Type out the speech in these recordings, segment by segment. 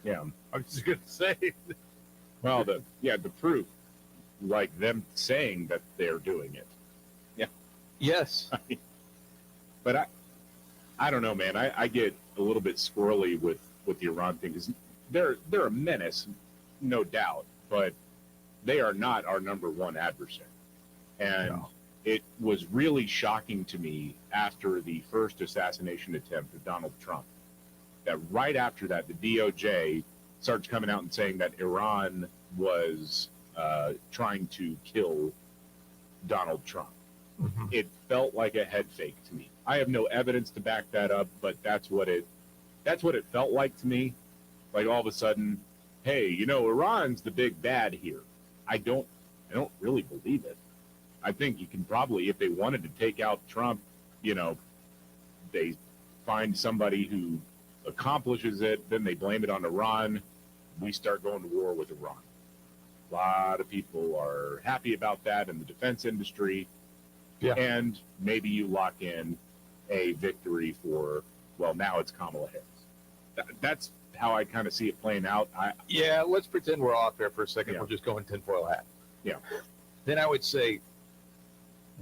Yeah. I was just going to say. Well, the proof, like them saying that they're doing it. Yeah. Yes. But I don't know, man. I get a little bit squirrely with the Iran thing because they're a menace, no doubt, but they are not our number one adversary. And it was really shocking to me after the first assassination attempt of Donald Trump that right after that, the DOJ starts coming out and saying that Iran was trying to kill Donald Trump. Mm-hmm. It felt like a head fake to me. I have no evidence to back that up, but that's what it felt like to me. Like all of a sudden, hey, Iran's the big bad here. I don't really believe it. I think you can probably, if they wanted to take out Trump, they find somebody who accomplishes it, then they blame it on Iran. We start going to war with Iran. A lot of people are happy about that in the defense industry. Yeah. And maybe you lock in a victory for, well, now it's Kamala Harris. That's how I kind of see it playing out. Let's pretend we're off there for a second. Yeah. We're just going tinfoil hat. Yeah. Then I would say,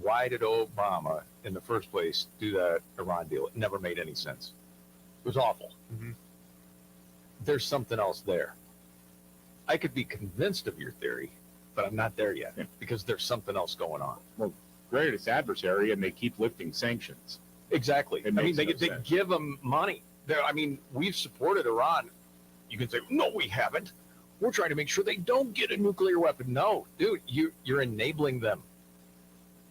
why did Obama, in the first place, do that Iran deal? It never made any sense. It was awful. Mm-hmm. There's something else there. I could be convinced of your theory, but I'm not there yet because there's something else going on. Well, greatest adversary, and they keep lifting sanctions. Exactly. They sense. give them money. We've supported Iran. You can say, no, we haven't. We're trying to make sure they don't get a nuclear weapon. No, dude, you're enabling them.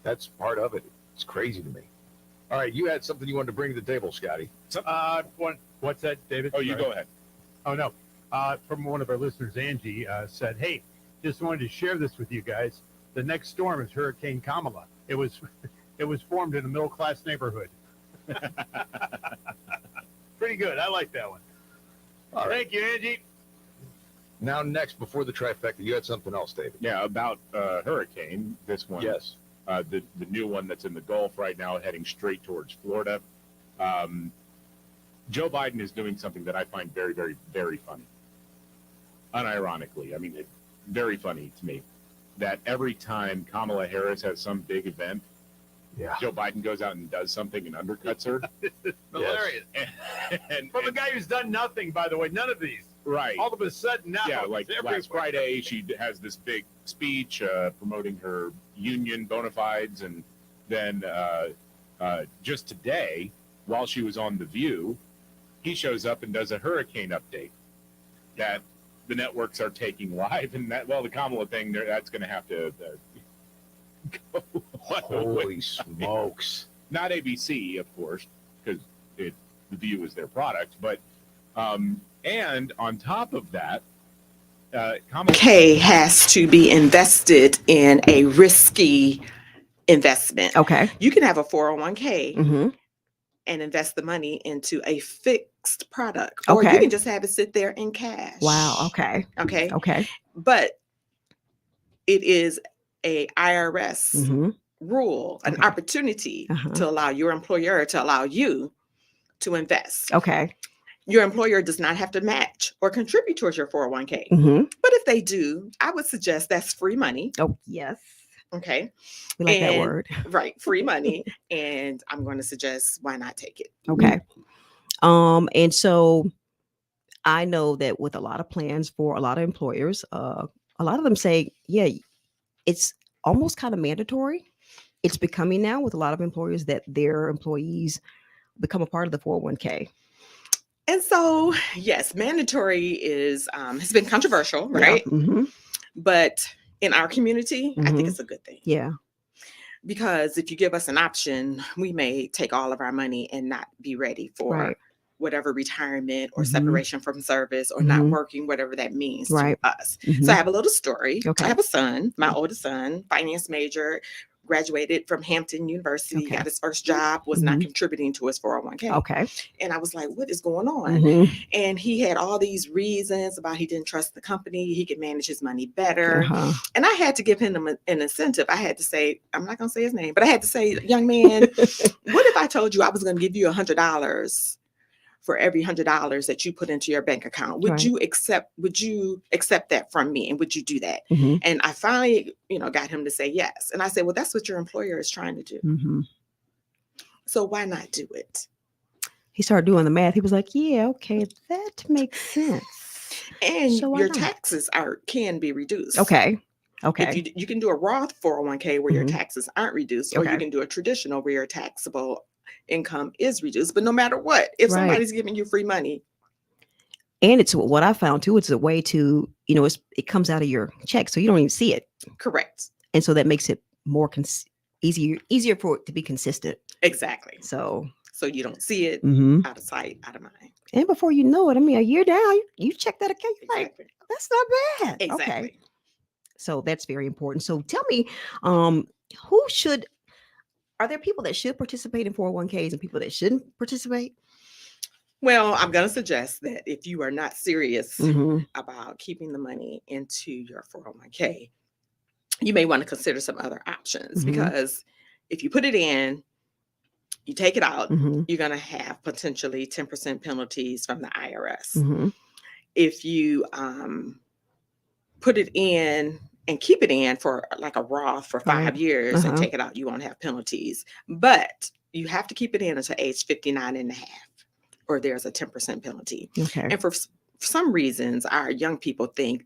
That's part of it. It's crazy to me. All right, you had something you wanted to bring to the table, Scotty. What's that, David? Oh, you Sorry. go ahead. Oh, no. From one of our listeners, Angie, said, hey, just wanted to share this with you guys. The next storm is Hurricane Kamala. It was formed in a middle-class neighborhood. Pretty good. I like that one. All right. Thank you, Angie. Now, next, before the trifecta, you had something else, David. Yeah, about hurricane, this one. Yes. The new one that's in the Gulf right now, heading straight towards Florida. Joe Biden is doing something that I find very, very, very funny. Unironically, I mean, very funny to me. That every time Kamala Harris has some big event, Joe Biden goes out and does something and undercuts her. Hilarious. And From a guy who's done nothing, by the way, none of these. right. All of a sudden now. Yeah, like last Friday, she has this big speech promoting her union bona fides. And then just today, while she was on The View, he shows up and does a hurricane update that the networks are taking live. And the Kamala thing, that's going to have to go. Holy smokes. Not ABC, of course, because The View is their product. But, and on top of that, Kamala K has to be invested in a risky investment. Okay. You can have a 401k Mm-hmm. and invest the money into a fixed product, or Okay. you can just have it sit there in cash. Wow. Okay. Okay. Okay. But it is a IRS Mm-hmm. rule, an Okay. opportunity Uh-huh. to allow your employer to allow you to invest. Okay. Your employer does not have to match or contribute towards your 401k. Mm-hmm. But if they do, I would suggest that's free money. Oh, yes. Okay. We like that And- word. Right. Free money. And I'm going to suggest why not take it? Okay. And so I know that with a lot of plans for a lot of employers, a lot of them say, yeah, it's almost kind of mandatory. It's becoming now with a lot of employers that their employees become a part of the 401k. And so, yes, mandatory is has been controversial, right? Yeah. Mm-hmm. But in our community, I think Mhm. it's a good thing. Yeah. Because if you give us an option, we may take all of our money and not be ready for Right. whatever retirement or Mhm. separation from service or not Mhm. working, whatever that means Right. to us. Mhm. So I have a little story. Okay. I have a son, my oldest son, finance major, graduated from Hampton University, Okay. got his first job, was not Mhm. contributing to his 401k. Okay. And I was like, what is going on? Mhm. And he had all these reasons about he didn't trust the company, he could manage his money better. Uh-huh. And I had to give him an incentive. I had to say, I'm not going to say his name, but I had to say, young man, what if I told you I was going to give you $100 for every $100 that you put into your bank account. Would Right. you accept that from me? And would you do that? Mm-hmm. And I finally, got him to say yes. And I said, well, that's what your employer is trying to do. Mm-hmm. So why not do it? He started doing the math. He was like, yeah, okay, that makes sense. And So why your not? taxes can be reduced. Okay. If you can do a Roth 401k where your Mhm. taxes aren't reduced, or you Okay. can do a traditional where your taxable income is reduced. But no matter what, if Right. somebody's giving you free money, And it's what I found too. It's a way to, it comes out of your check, so you don't even see it, correct. and so that makes it more easier for it to be consistent. Exactly. So, So you don't see it, mhm. out of sight, out of mind. And before you know it, I mean, a year down, you check that account, you're like, Exactly. that's not bad. Exactly. Okay. So that's very important. So tell me, are there people that should participate in 401ks and people that shouldn't participate? Well, I'm going to suggest that if you are not serious Mm-hmm. about keeping the money into your 401k, you may want to consider some other options, Mhm. because if you put it in, you take it out, Mm-hmm. you're going to have potentially 10% penalties from the IRS. Mm-hmm. If you put it in and keep it in for like a Roth for 5 Right. years and Uh-huh. take it out, you won't have penalties. But you have to keep it in until age 59 and a half, or there's a 10% penalty. Okay. And for some reasons, our young people think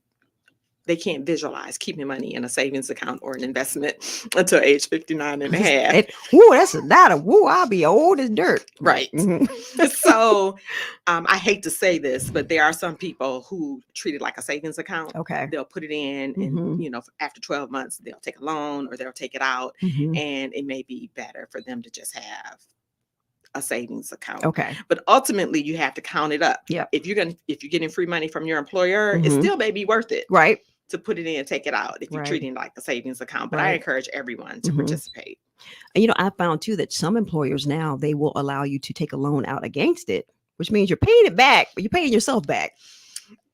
they can't visualize keeping money in a savings account or an investment until age 59 and a half. I'll be old as dirt. Right. Mhm. So I hate to say this, but there are some people who treat it like a savings account. Okay. They'll put it in Mhm. and, after 12 months, they'll take a loan or they'll take it out. Mhm. And it may be better for them to just have a savings account. Okay. But ultimately, you have to count it up. Yeah. If you're getting free money from your employer, it Mhm. still may be worth it Right. to put it in and take it out if you're Right. treating it like a savings account. But I Right. encourage everyone to Mhm. participate. And I found too that some employers now, they will allow you to take a loan out against it, which means you're paying it back, but you're paying yourself back.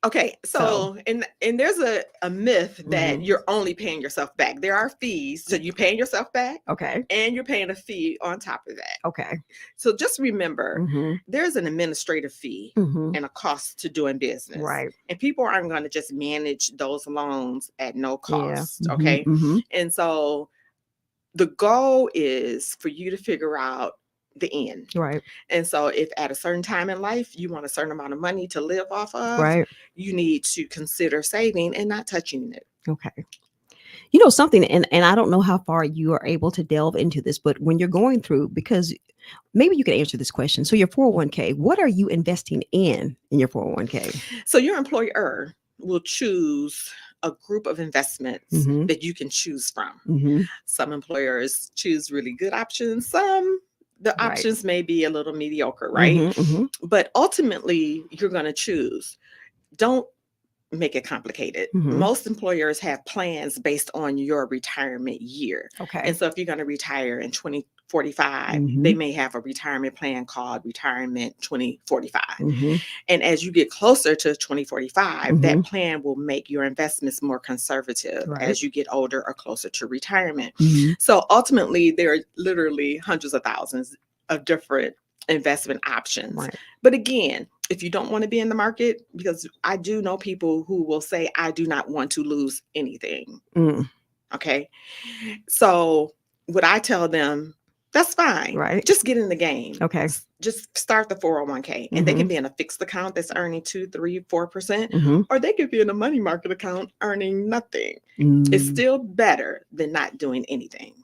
Okay, so and there's a myth that Mhm. you're only paying yourself back. There are fees, so you're paying yourself back, Okay. and you're paying a fee on top of that. Okay. So just remember, Mhm. there's an administrative fee Mhm. and a cost to doing business. Right. And people aren't going to just manage those loans at no Yeah. cost. Mhm. Okay. Mhm. And so the goal is for you to figure out the end. Right. And so if at a certain time in life you want a certain amount of money to live off of, Right. you need to consider saving and not touching it. Okay. Something, and I don't know how far you are able to delve into this, but when you're going through, because maybe you can answer this question. So your 401k, what are you investing in your 401k? So your employer will choose a group of investments Mhm. that you can choose from. Mhm. Some employers choose really good options. The Right. options may be a little mediocre, right? Mhm. Mhm. But ultimately, you're going to choose. Don't make it complicated. Mhm. Most employers have plans based on your retirement year. Okay. And so if you're going to retire in 2045, Mhm. they may have a retirement plan called Retirement 2045. Mhm. And as you get closer to 2045, Mhm. that plan will make your investments more conservative Right. as you get older or closer to retirement. Mhm. So ultimately, there are literally hundreds of thousands of different investment options. Right. But again, if you don't want to be in the market, because I do know people who will say, I do not want to lose anything. Mm. Okay. So what I tell them, that's fine. Right. Just get in the game. Okay. Just start the 401k. And they Mhm. can be in a fixed account that's earning 2, 3, 4%, Mhm. or or they could be in a money market account earning nothing. Mm. It's still better than not doing anything.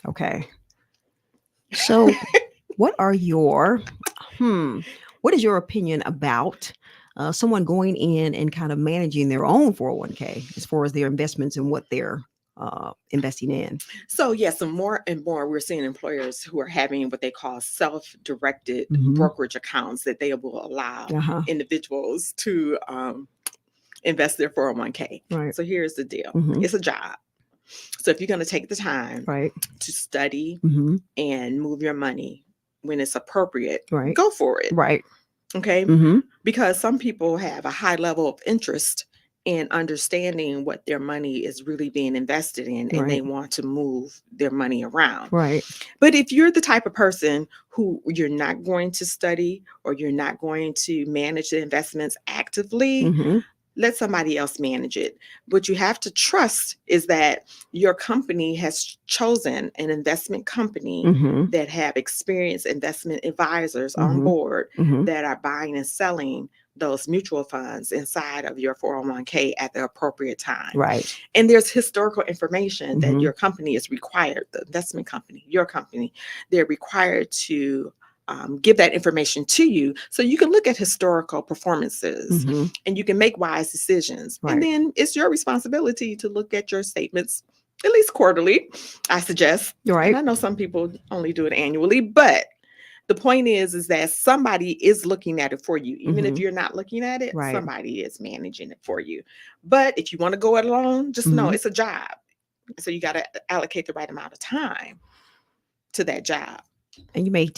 Okay. So what is your opinion about someone going in and kind of managing their own 401k as far as their investments and what they're investing in? So yes, and more we're seeing employers who are having what they call self-directed Mhm. brokerage accounts that they will allow Uh-huh. individuals to invest their 401k. Right. So here's the deal. Mhm. It's a job. So if you're going to take the time Right. to study Mhm. and move your money when it's appropriate, Right. go for it. Right. Okay. Mhm. Because some people have a high level of interest and understanding what their money is really being invested in, and they Right. want to move their money around. Right. But if you're the type of person who you're not going to study or you're not going to manage the investments actively, Mm-hmm. let somebody else manage it. What you have to trust is that your company has chosen an investment company Mm-hmm. that have experienced investment advisors on Mm-hmm. board Mm-hmm. that are buying and selling those mutual funds inside of your 401k at the appropriate time. Right. And there's historical information Mhm. that your company is required, the investment company, your company, they're required to give that information to you so you can look at historical performances Mm-hmm. and you can make wise decisions. Right. And then it's your responsibility to look at your statements at least quarterly, I suggest. Right. And I know some people only do it annually, but the point is that somebody is looking at it for you. Even if Mhm. you're not looking at it, Right. somebody is managing it for you. But if you want to go it alone, just know Mhm. it's a job. So you got to allocate the right amount of time to that job. And you may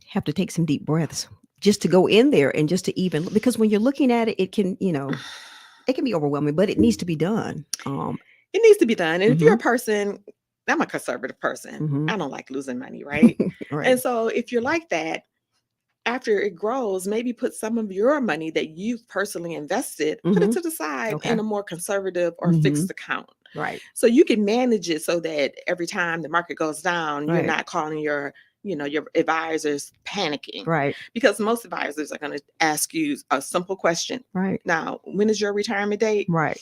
have to take some deep breaths just to go in there and just to even, because when you're looking at it, it can, it can be overwhelming, but it needs to be done. It needs to be done. And if you're a Mhm. person, I'm a conservative person. Mhm. I don't like losing money, right? Right. And so if you're like that, after it grows, maybe put some of your money that you've personally invested, put it Mhm. to the side Okay. in a more conservative or Mhm. fixed account. Right. So you can manage it so that every time the market goes down, you're Right. not calling your advisors panicking. Right. Because most advisors are going to ask you a simple question. Right. Now, when is your retirement date? Right.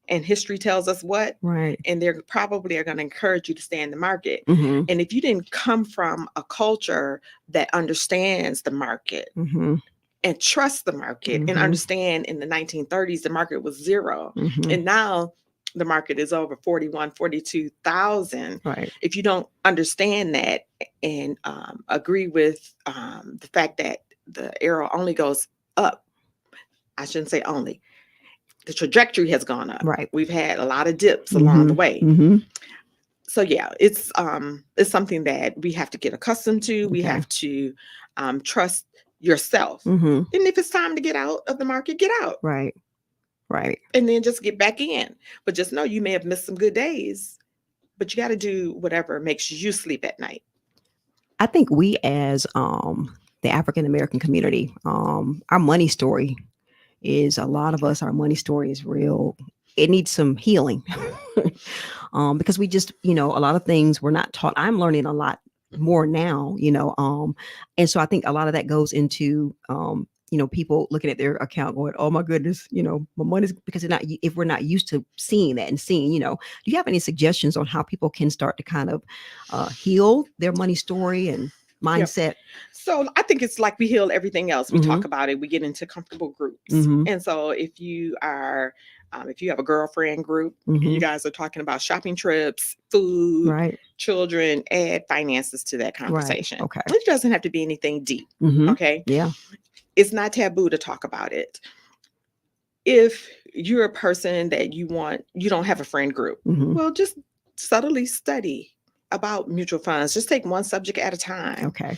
And history tells us what? Right. And they're probably are going to encourage you to stay in the market. Mhm. And if you didn't come from a culture that understands the market Mhm. and trust the market and Mhm. understand in the 1930s, the market was zero. Mhm. And now the market is over 41, 42,000. Right. If you don't understand that and agree with the fact that the arrow only goes up, I shouldn't say only, the trajectory has gone up. Right. We've had a lot of dips along the way. Mhm. So yeah, it's something that we have to get accustomed to. We Okay. have to trust yourself. Mhm. And if it's time to get out of the market, get out. Right. Right. And then just get back in. But just know you may have missed some good days, but you got to do whatever makes you sleep at night. I think we as the African American community, our money story is a lot of us, our money story is real. It needs some healing. Because we just, a lot of things we're not taught. I'm learning a lot more now, and so I think a lot of that goes into, people looking at their account going, oh my goodness, my money's, because they're not, if we're not used to seeing that and seeing, do you have any suggestions on how people can start to kind of heal their money story and mindset? So I think it's like we heal everything else. We talk Mhm. about it. We get into comfortable groups. Mhm. And so if you are, if you have a girlfriend group, you Mhm. guys are talking about shopping trips, food, Right. children, add finances to that conversation. Okay. It doesn't have to be anything deep. Mhm. Okay. Yeah. It's not taboo to talk about it. If you're a person that you don't have a friend group, Mhm. well, just subtly study about mutual funds. Just take one subject at a time. Okay.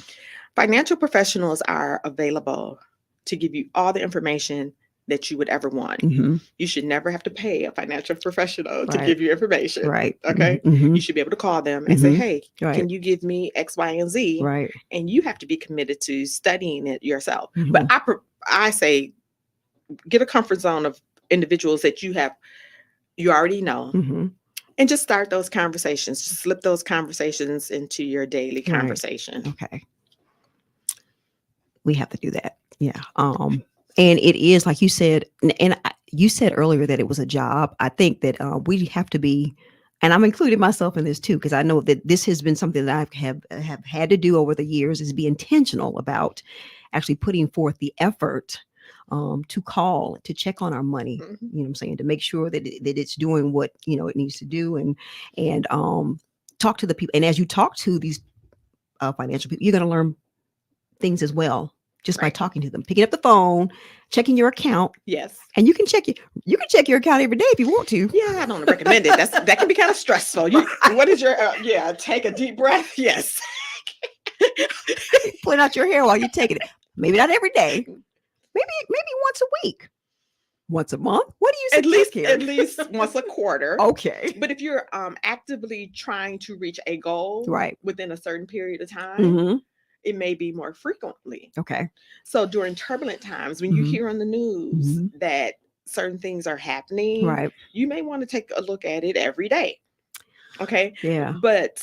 Financial professionals are available to give you all the information that you would ever want. Mhm. You should never have to pay a financial professional to Right. give you information. Right. Okay. Mhm. You should be able to call them and say, Mhm. hey, Right. can you give me X, Y, and Z? Right. And you have to be committed to studying it yourself. Mhm. But I say, get a comfort zone of individuals that you already know, Mhm. and just start those conversations. Just slip those conversations into your daily Right. conversation. Okay. We have to do that. Yeah. And it is like you said, you said earlier that it was a job. I think that we have to be, and I'm including myself in this too, because I know that this has been something that I have had to do over the years, is be intentional about actually putting forth the effort to call, to check on our money. Mhm. You know what I'm saying? To make sure that it's doing what it needs to do, and talk to the people. And as you talk to these financial people, you're going to learn things as well, just by Right. talking to them, picking up the phone, checking your account. Yes. And you can check your account every day if you want to. Yeah, I don't recommend it. That can be kind of stressful. What is your take a deep breath. Yes. Pulling out your hair while you're taking it. Maybe not every day. Maybe once a week. Once a month. What do you least at a least check here. at least once a quarter. Okay. But if you're actively trying to reach a goal Right. within a certain period of time, Mm-hmm. it may be more frequently. Okay. So during turbulent times, when you Mhm. hear on the news Mhm. that certain things are happening, Right. you may want to take a look at it every day. Okay. Yeah. But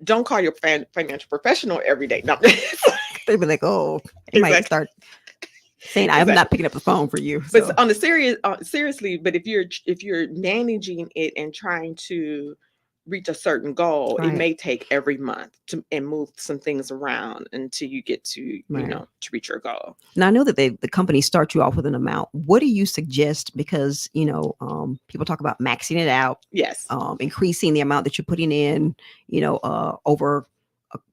don't call your financial professional every day. No. They'd be like, oh, they might Exactly. start saying, I'm Exactly. not picking up the phone for you. But So. on the seriously, but if you're managing it and trying to reach a certain goal, Right. it may take every month and move some things around until you get to Right. to reach your goal. Now I know that the company starts you off with an amount. What do you suggest? Because people talk about maxing it out, Yes. increasing the amount that you're putting in, over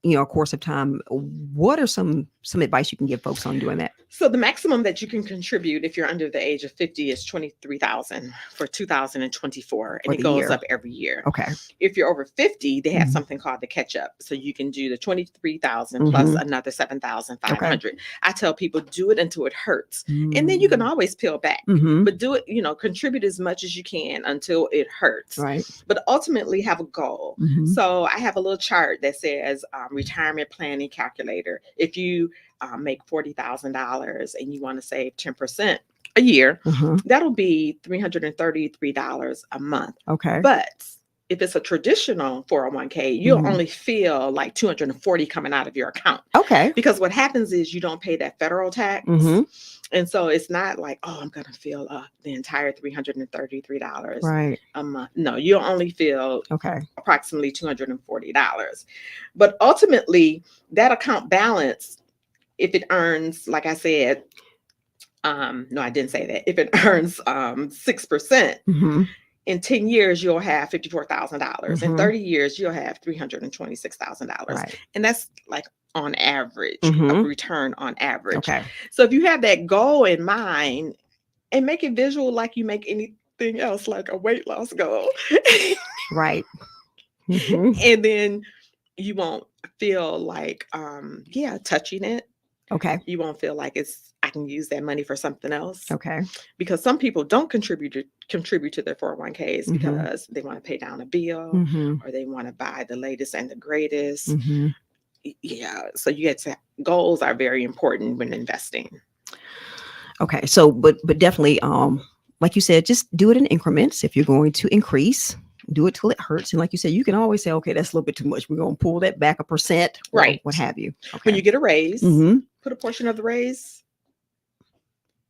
a course of time. What are some advice you can give folks on doing that? So the maximum that you can contribute if you're under the age of 50 is $23,000 for 2024, and For it the goes year. up every year. Okay. If you're over 50, they have Mhm. something called the catch up. So you can do the 23,000 plus Mhm. another 7,500. I tell people do it until it hurts. Mm-hmm. And then you can always peel back. Mhm. But do it, contribute as much as you can until it hurts. Right. But ultimately have a goal. Mhm. So I have a little chart that says retirement planning calculator. If you make $40,000 and you want to save 10% a year, Uh-huh. that'll be $333 a month. Okay. But if it's a traditional 401k, you'll Mhm. only feel like 240 coming out of your account. Okay. Because what happens is you don't pay that federal tax. Mhm. And so it's not like, oh, I'm going to feel the entire $333 Right. a month. No, you'll only feel Okay. approximately $240. But ultimately, that account balance, if it earns, like I said, no, I didn't say that. If it earns 6%, Mhm. in 10 years, you'll have $54,000. In Mhm. 30 years, you'll have $326,000. Right. And that's like on average, a Mhm. return on average. Okay. So if you have that goal in mind and make it visual like you make anything else, like a weight loss goal. Right. Mhm. And then you won't feel like, touching it. Okay. You won't feel like I can use that money for something else. Okay. Because some people don't contribute to their 401ks Mhm. because they want to pay down a bill Mhm. or they want to buy the latest and the greatest. Mhm. Yeah. So you get to goals are very important when investing. Okay. So, but definitely, like you said, just do it in increments. If you're going to increase, do it till it hurts. And like you said, you can always say, okay, that's a little bit too much. We're going to pull that back 1%, or Right. what have you. Okay. When you get a raise, Mhm. put a portion of the raise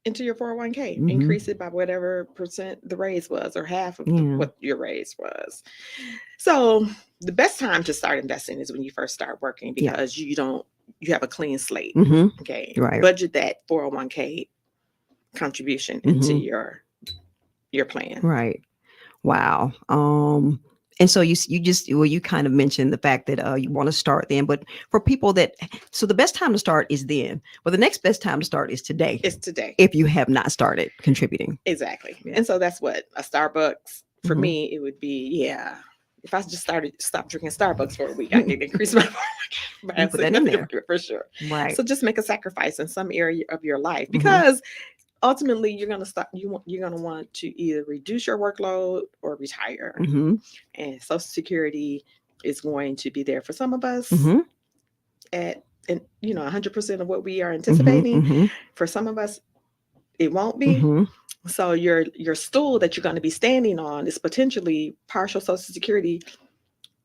into your 401k. Mhm. Increase it by whatever percent the raise was, or half of Yeah. what your raise was. So the best time to start investing is when you first start working, Yeah. because you have a clean slate. Mhm. Okay. Right. Budget that 401k contribution into your plan. Right. Wow. And so you kind of mentioned the fact that you want to start then, but for people so the best time to start is then, but the next best time to start is today. It's today. If you have not started contributing. Exactly. Yeah. And so that's what a Starbucks for Mhm. me, it would be, if I just stopped drinking Starbucks for a week, I need to increase my 401k Put that in there. for sure. Right. So just make a sacrifice in some area of your life, Mhm. because ultimately you're going to stop. You're going to want to either reduce your workload or retire. Mhm. And Social Security is going to be there for some of us Mhm. at 100% of what we are anticipating. Mhm. For some of us, it won't be. Mhm. So your stool that you're going to be standing on is potentially partial Social Security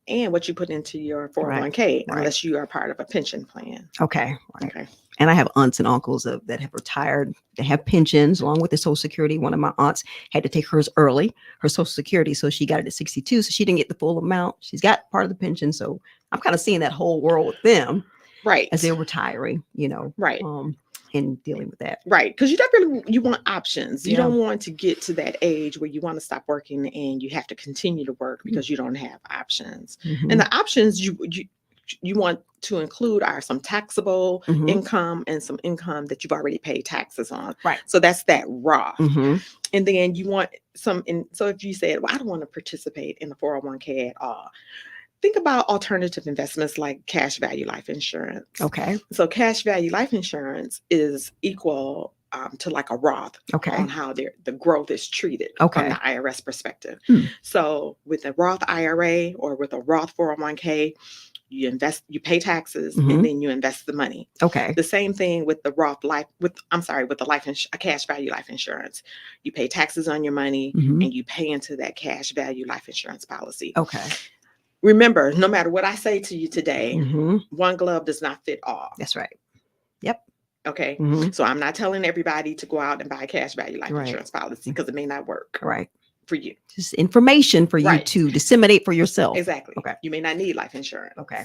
and what you put into your 401k, Right. unless you are part of a pension plan. Okay. Right. Okay. And I have aunts and uncles that have retired. They have pensions along with the Social Security. One of my aunts had to take hers early, her Social Security. So she got it at 62. So she didn't get the full amount. She's got part of the pension. So I'm kind of seeing that whole world with them, Right. as they're retiring, Right. and dealing with that. Right. Because you want options. You Yeah. don't want to get to that age where you want to stop working and you have to continue to work because you don't have options. Mhm. And the options you want to include are some taxable Mhm. income and some income that you've already paid taxes on. Right. So that's that Roth. Mhm. And then you want some. So if you said, well, I don't want to participate in the 401k at all, think about alternative investments like cash value life insurance. Okay. So cash value life insurance is equal to like a Roth Okay. on how the growth is treated Okay. from the IRS perspective. Hmm. So with a Roth IRA or with a Roth 401k, you invest, you pay taxes, Mhm. and then you invest the money. Okay. The same thing with the Roth life, with the a cash value life insurance. You pay taxes on your money, Mhm. and you pay into that cash value life insurance policy. Okay. Remember, no matter what I say to you today, Mhm. one glove does not fit all. That's right. Yep. Okay. Mhm. So I'm not telling everybody to go out and buy a cash value life Right. insurance policy because it may not work Right. for you. Just information for you Right. to disseminate for yourself. Exactly. Okay. You may not need life insurance. Okay.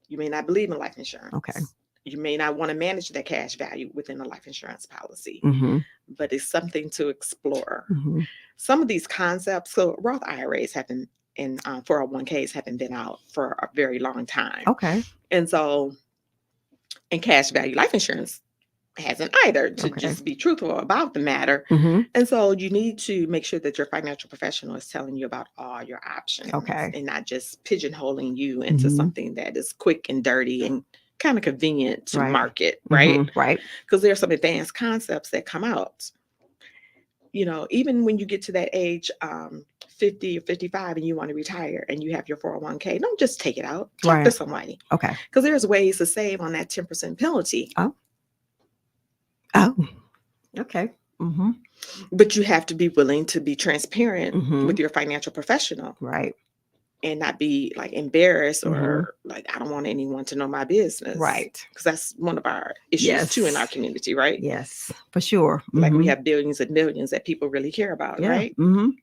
You may not believe in life insurance. Okay. You may not want to manage that cash value within a life insurance policy, Mhm. but it's something to explore. Mhm. Some of these concepts, so Roth IRAs have been, and 401ks haven't been out for a very long time. Okay. And so, and cash value life insurance hasn't either, to Okay. just be truthful about the matter. Mhm. And so you need to make sure that your financial professional is telling you about all your options, Okay. and not just pigeonholing you into Mhm. something that is quick and dirty and kind of convenient to Right. market, right? Mhm. Right. Because there are some advanced concepts that come out. You know, even when you get to that age, 50 or 55, and you want to retire and you have your 401k, don't just take it out. Talk to Right. somebody, Okay. because there's ways to save on that 10% penalty. Oh. Okay. Mhm. But you have to be willing to be transparent Mhm. with your financial professional Right. and not be like embarrassed Mhm. or like, I don't want anyone to know my business. Right. Because that's one of our issues too in our Yes. community, right? Yes. For sure. Like we Mhm. have billions and millions that people really care about, Yeah. right? Mhm.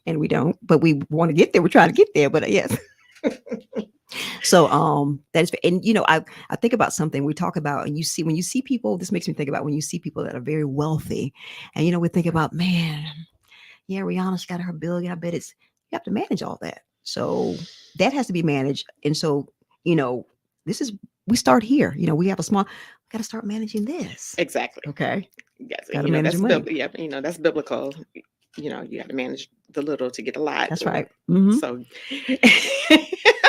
And we don't, but we want to get there. We're trying to get there, but yes. So that's, and I think about something we talk about, and when you see people, this makes me think about when you see people that are very wealthy, and we think about, man, yeah, Rihanna's got her billion. I bet you have to manage all that. So that has to be managed. And so, we start here. We have got to start managing this. Exactly. Okay. Yes. Got to manage your money. That's biblical. You have to manage the little to get a lot. That's right. Mhm.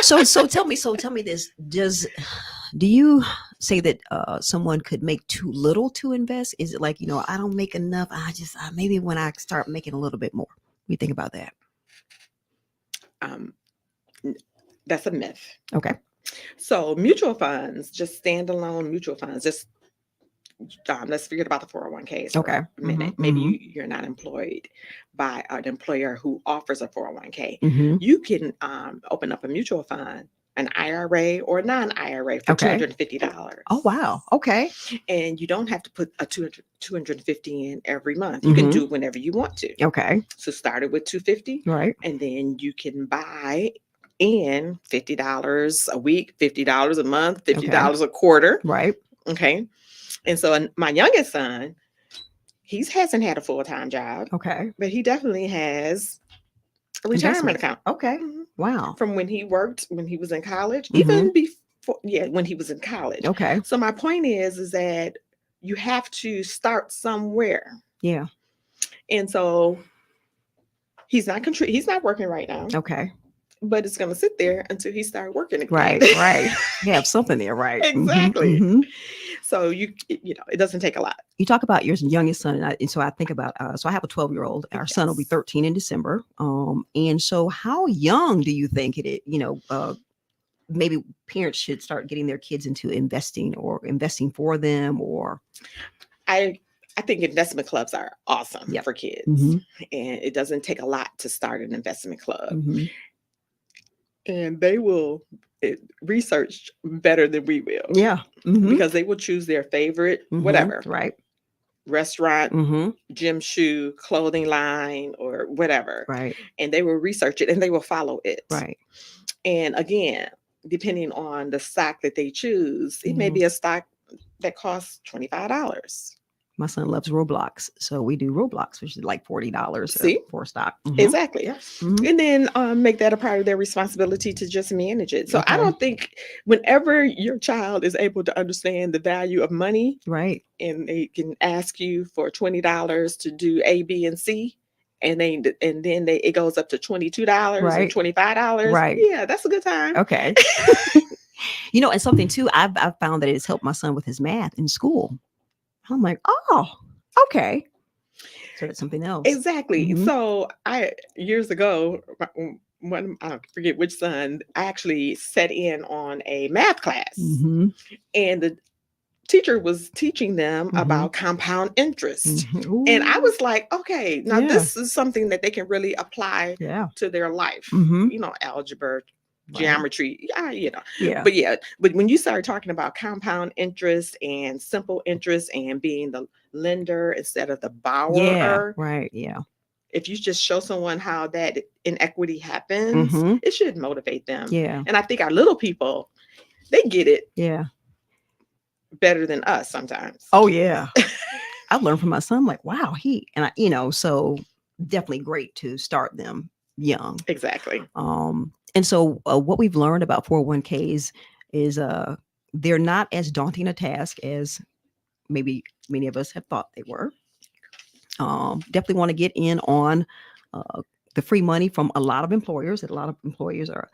So tell me this. Do you say that someone could make too little to invest? Is it like, I don't make enough. Maybe when I start making a little bit more. What do you think about that? That's a myth. Okay. So mutual funds, just standalone mutual funds, just let's forget about the 401ks for Okay. a minute. Mhm. Maybe Mhm. you're not employed by an employer who offers a 401k. Mhm. You can open up a mutual fund, an IRA or non-IRA for Okay. $250. Oh, wow. Okay. And you don't have to put a 250 in every month. You can Mhm. do it whenever you want to. Okay. So start it with 250, Right. and then you can buy in $50 a week, $50 a month, $50 a quarter. Right. Okay. And so my youngest son, he hasn't had a full-time job, Okay. but he definitely has a retirement Investment. account. Okay. Mhm. Wow. From when he worked, when he was in college, Mhm. even before, when he was in college. Okay. So my point is that you have to start somewhere. Yeah. And so he's not working right now, Okay. but it's going to sit there until he starts working again. Right. Right. You have something there, right? Mhm. Exactly. Mhm. So it doesn't take a lot. You talk about your youngest son, and so I think about. So I have a 12-year-old. Our son will be 13 in December. And so how young do you think it is? Maybe parents should start getting their kids into investing or investing for them, or I think investment clubs are awesome Yep. for kids, Mhm. and it doesn't take a lot to start an investment club. Mhm. And they will research better than we will. Yeah. Mhm. Because they will choose their favorite Mhm. whatever Right. restaurant, Mhm. gym, shoe, clothing line, or whatever, Right. and they will research it and they will follow it. Right. And again, depending on the stock that they choose, it may Mhm. be a stock that costs $25. My son loves Roblox, so we do Roblox, which is like $40 See? for a stock. Mhm. Exactly. Yes. Mhm. And then make that a part of their responsibility to just manage it. So I Okay. don't think whenever your child is able to understand the value of money, Right. and they can ask you for $20 to do A, B, and C, and then it goes up to $22 Right. and $25. Right. Yeah, that's a good time. Okay. And something too, I've found that it's helped my son with his math in school. I'm like, oh, okay. So that's something else. Exactly. Mhm. So I years ago, one I don't forget which son, I actually sat in on a math class, Mhm. and the teacher was teaching them Mhm. about compound interest. Mhm. And I Ooh, was like, okay, now yeah. this is something that they can really apply Yeah. to their life. Mhm. Algebra, Right. geometry, Yeah. But when you start talking about compound interest and simple interest and being the lender instead of the Yeah. borrower, Right. Yeah. if you just show someone how that inequity happens, Mhm. it should motivate them. Yeah. And I think our little people, they get it Yeah. better than us sometimes. Oh yeah. I've learned from my son, like, wow, so definitely great to start them young. Exactly. And so what we've learned about 401ks is they're not as daunting a task as maybe many of us have thought they were. Definitely want to get in on the free money from a lot of employers that a lot of employers are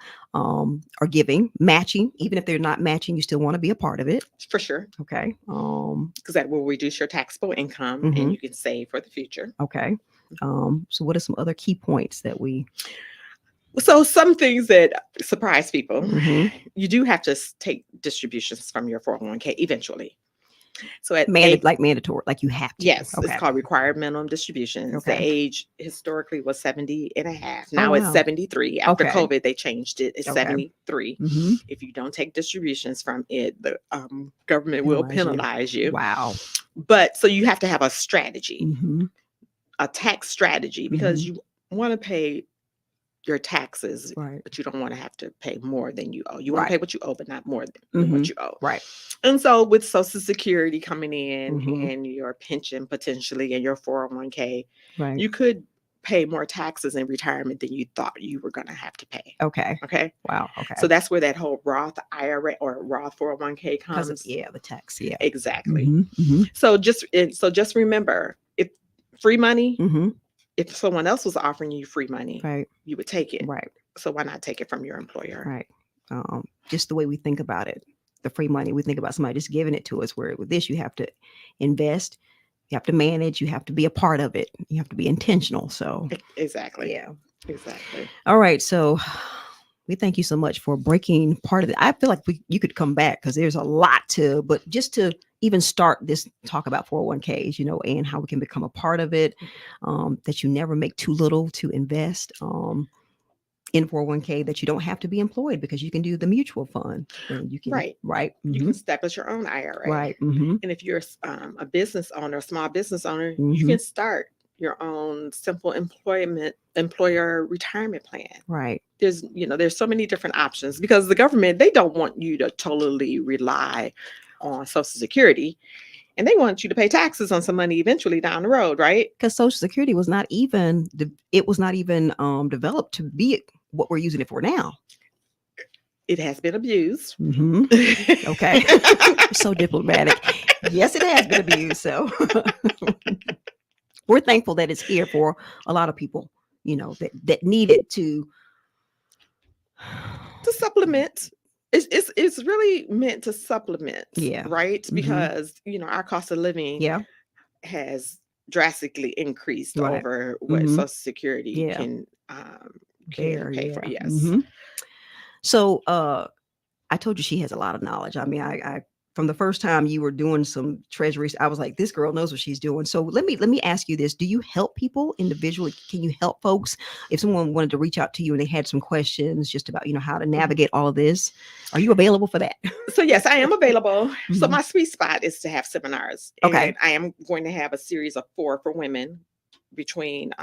giving, matching. Even if they're not matching, you still want to be a part of it. For sure. Okay. Because that will reduce your taxable income Mhm. and you can save for the future. Okay. So what are some other key points that we? So some things that surprise people, Mhm. you do have to take distributions from your 401k eventually. So at Mandatory, like you have to. yes, Okay. it's called required minimum distributions. The Okay. age historically was 70 and a half. Oh, Now it's wow. 73. After Okay. COVID, they changed it. It's Okay. 73. Mhm. If you don't take distributions from it, the government will penalize you. Wow. But so you have to have a strategy, Mhm. a tax strategy, because Mhm. you want to pay your taxes, Right. but you don't want to have to pay more than you owe. You want Right. to pay what you owe, but not more than what Mhm. you owe. Right. And so with Social Security coming in Mhm. and your pension potentially and your 401k, Right. you could pay more taxes in retirement than you thought you were going to have to pay. Okay. Okay. Wow. Okay. So that's where that whole Roth IRA or Roth 401k because comes. of the tax. Yeah. Exactly. Mhm. Mhm. So just remember, if free money, Mhm. if someone else was offering you free money, Right. you would take it. Right. So why not take it from your employer? Right. Just the way we think about it, the free money, we think about somebody just giving it to us. Where with this, you have to invest, you have to manage, you have to be a part of it, you have to be intentional. So Exactly. yeah. Exactly. All right. So we thank you so much for breaking part of it. I feel like you could come back because there's a lot but just to even start this talk about 401ks, and how we can become a part of it, that you never make too little to invest in 401k, that you don't have to be employed because you can do the mutual fund and you can, Right. right. You can establish your own IRA. Right. Mm-hmm. And if you're a business owner, a small business owner, you Mhm. can start your own simple employer retirement plan. Right. There's so many different options because the government, they don't want you to totally rely on Social Security, and they want you to pay taxes on some money eventually down the road, right? Because Social Security was not even developed to be what we're using it for now. It has been abused. Mm-hmm. Okay. So diplomatic. Yes, it has been abused. So we're thankful that it's here for a lot of people, that need it to supplement. It's really meant to supplement. Yeah. Right. Mhm. Because our cost of living Yeah. has drastically increased Right. over what Mhm. Social Security Yeah. can Bear, pay for. yeah. Yes. Mhm. So I told you she has a lot of knowledge. I mean, I from the first time you were doing some treasuries, I was like, this girl knows what she's doing. So let me ask you this. Do you help people individually? Can you help folks? If someone wanted to reach out to you and they had some questions just about, how to navigate all of this, are you available for that? So yes, I am available. So Mhm. my sweet spot is to have seminars. Okay. And I am going to have a series of 4 for women between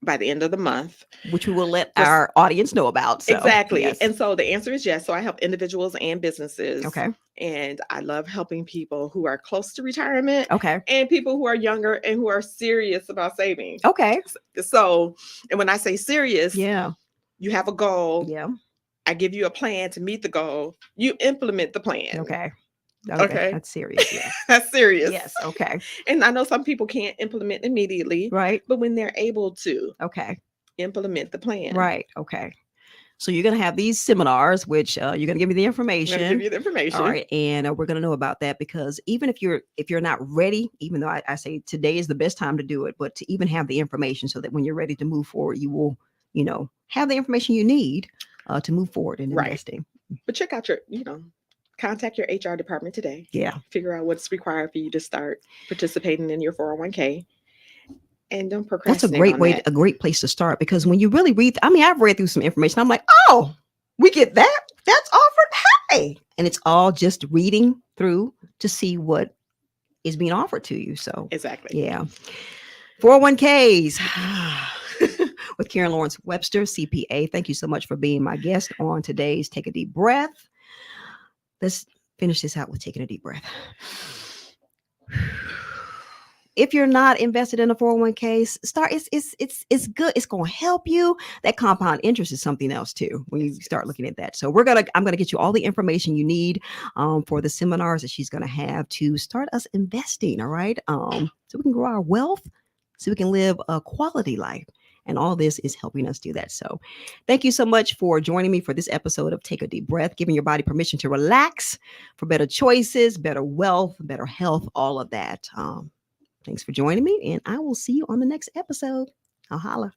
by the end of the month. Which we will let our audience know about. So, exactly. yes. And so the answer is yes. So I help individuals and businesses. Okay. And I love helping people who are close to retirement. Okay. And people who are younger and who are serious about saving. Okay. So, and when I say serious, Yeah. you have a goal. Yeah. I give you a plan to meet the goal. You implement the plan. Okay. Okay. That's serious. Yeah. That's serious. Yes. Okay. And I know some people can't implement immediately. Right. But when they're able to Okay. implement the plan. Right. Okay. So you're going to have these seminars, which you're going to give me the I'm information. gonna give you the information. All right, and we're going to know about that, because even if you're not ready, even though I say today is the best time to do it, but to even have the information so that when you're ready to move forward, you will, have the information you need to move forward in Right. investing. But check out contact your HR department today. Yeah, Figure out what's required for you to start participating in your 401k, and don't that's procrastinate. a great on way, that. a great place to start, because when you really read, I've read through some information. I'm like, oh, we get that. That's offered. Hey, and it's all just reading through to see what is being offered to you. So Exactly. yeah. 401ks with Karen Lawrence-Webster, CPA. Thank you so much for being my guest on today's Take a Deep Breath. Let's finish this out with taking a deep breath. If you're not invested in a 401k, start. It's good. It's going to help you. That compound interest is something else too when you start looking at that. So I'm gonna get you all the information you need for the seminars that she's gonna have to start us investing. All right, so we can grow our wealth, so we can live a quality life. And all this is helping us do that. So thank you so much for joining me for this episode of Take a Deep Breath, giving your body permission to relax for better choices, better wealth, better health, all of that. Thanks for joining me, and I will see you on the next episode. I'll holla.